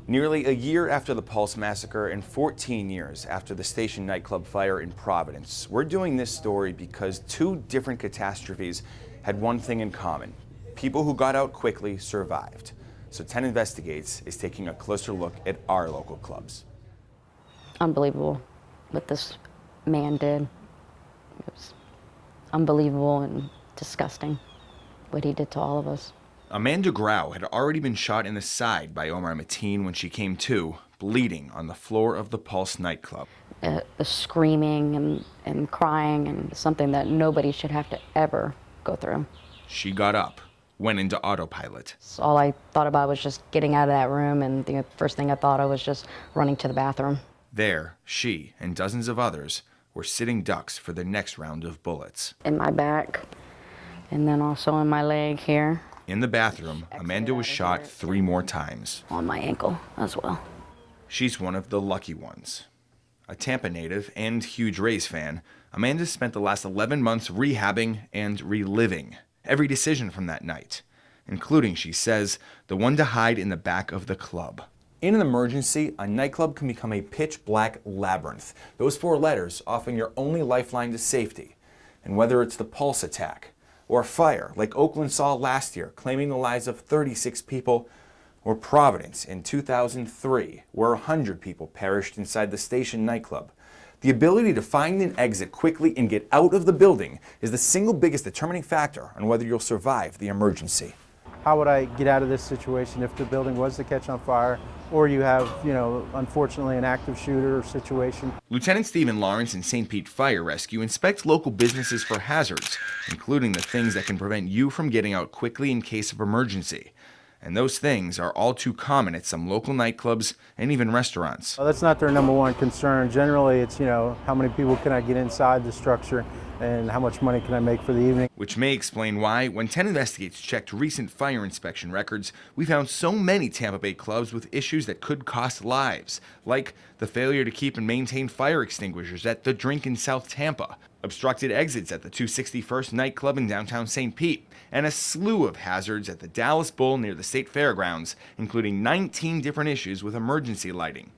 Nearly a year after the Pulse massacre and 14 years after the Station nightclub fire in Providence, we're doing this story because two different catastrophes had one thing in common. People who got out quickly survived. So 10 Investigates is taking a closer look at our local clubs. Unbelievable what this man did. It was unbelievable and disgusting what he did to all of us. Amanda Grau had already been shot in the side by Omar Mateen when she came to, bleeding on the floor of the Pulse nightclub. The screaming and crying, and something that nobody should have to ever go through. She got up, went into autopilot. So all I thought about was just getting out of that room, and the first thing I thought of was just running to the bathroom. There, she and dozens of others were sitting ducks for the next round of bullets. In my back, and then also in my leg here. In the bathroom, Amanda was shot 3 more times. On my ankle as well. She's one of the lucky ones. A Tampa native and huge Rays fan, Amanda spent the last 11 months rehabbing and reliving every decision from that night, including, she says, the one to hide in the back of the club. In an emergency, a nightclub can become a pitch-black labyrinth. Those 4 letters often your only lifeline to safety. And whether it's the Pulse attack, or fire like Oakland saw last year, claiming the lives of 36 people, or Providence in 2003, where 100 people perished inside the Station nightclub, the ability to find an exit quickly and get out of the building is the single biggest determining factor on whether you'll survive the emergency. How would I get out of this situation if the building was to catch on fire, or you have, unfortunately an active shooter situation? Lieutenant Stephen Lawrence in St. Pete Fire Rescue inspects local businesses for hazards, including the things that can prevent you from getting out quickly in case of emergency. And those things are all too common at some local nightclubs and even restaurants. Well, that's not their number one concern. Generally, it's, how many people can I get inside the structure and how much money can I make for the evening. Which may explain why, when 10 Investigates checked recent fire inspection records, we found so many Tampa Bay clubs with issues that could cost lives, like the failure to keep and maintain fire extinguishers at The Drink in South Tampa, obstructed exits at the 261st nightclub in downtown St. Pete, and a slew of hazards at the Dallas Bull near the state fairgrounds, including 19 different issues with emergency lighting.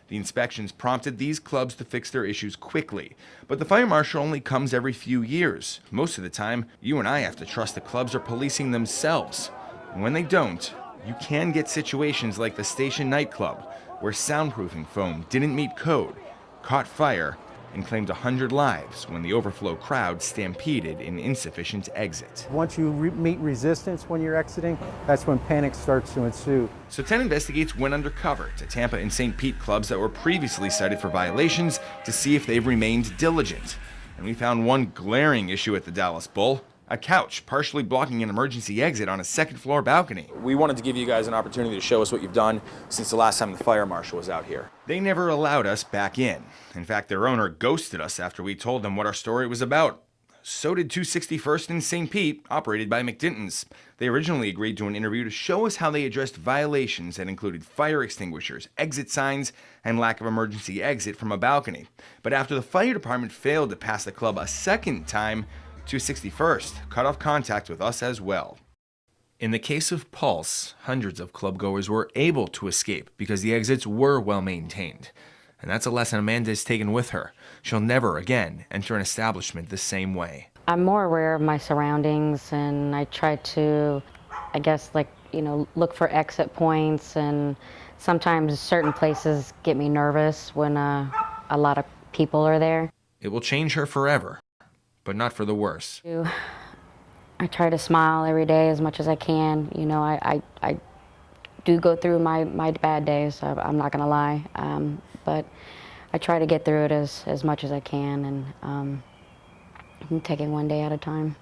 The inspections prompted these clubs to fix their issues quickly, but the fire marshal only comes every few years. Most of the time, you and I have to trust the clubs are policing themselves. And when they don't, you can get situations like the Station nightclub, where soundproofing foam didn't meet code, caught fire, and claimed 100 lives when the overflow crowd stampeded in insufficient exit. Once you meet resistance when you're exiting, that's when panic starts to ensue. So 10 Investigates went undercover to Tampa and St. Pete clubs that were previously cited for violations to see if they've remained diligent. And we found one glaring issue at the Dallas Bull: a couch partially blocking an emergency exit on a second-floor balcony. We wanted to give you guys an opportunity to show us what you've done since the last time the fire marshal was out here. They never allowed us back in. In fact, their owner ghosted us after we told them what our story was about. So did 261st in St. Pete, operated by McDinton's. They originally agreed to an interview to show us how they addressed violations that included fire extinguishers, exit signs, and lack of emergency exit from a balcony. But after the fire department failed to pass the club a second time, 261st cut off contact with us as well. In the case of Pulse, hundreds of clubgoers were able to escape because the exits were well maintained. And that's a lesson Amanda has taken with her. She'll never again enter an establishment the same way. I'm more aware of my surroundings, and I try to, look for exit points, and sometimes certain places get me nervous when a lot of people are there. It will change her forever, but not for the worse. I try to smile every day as much as I can. I do go through my bad days, I'm not gonna lie, but I try to get through it as much as I can, and I'm taking one day at a time.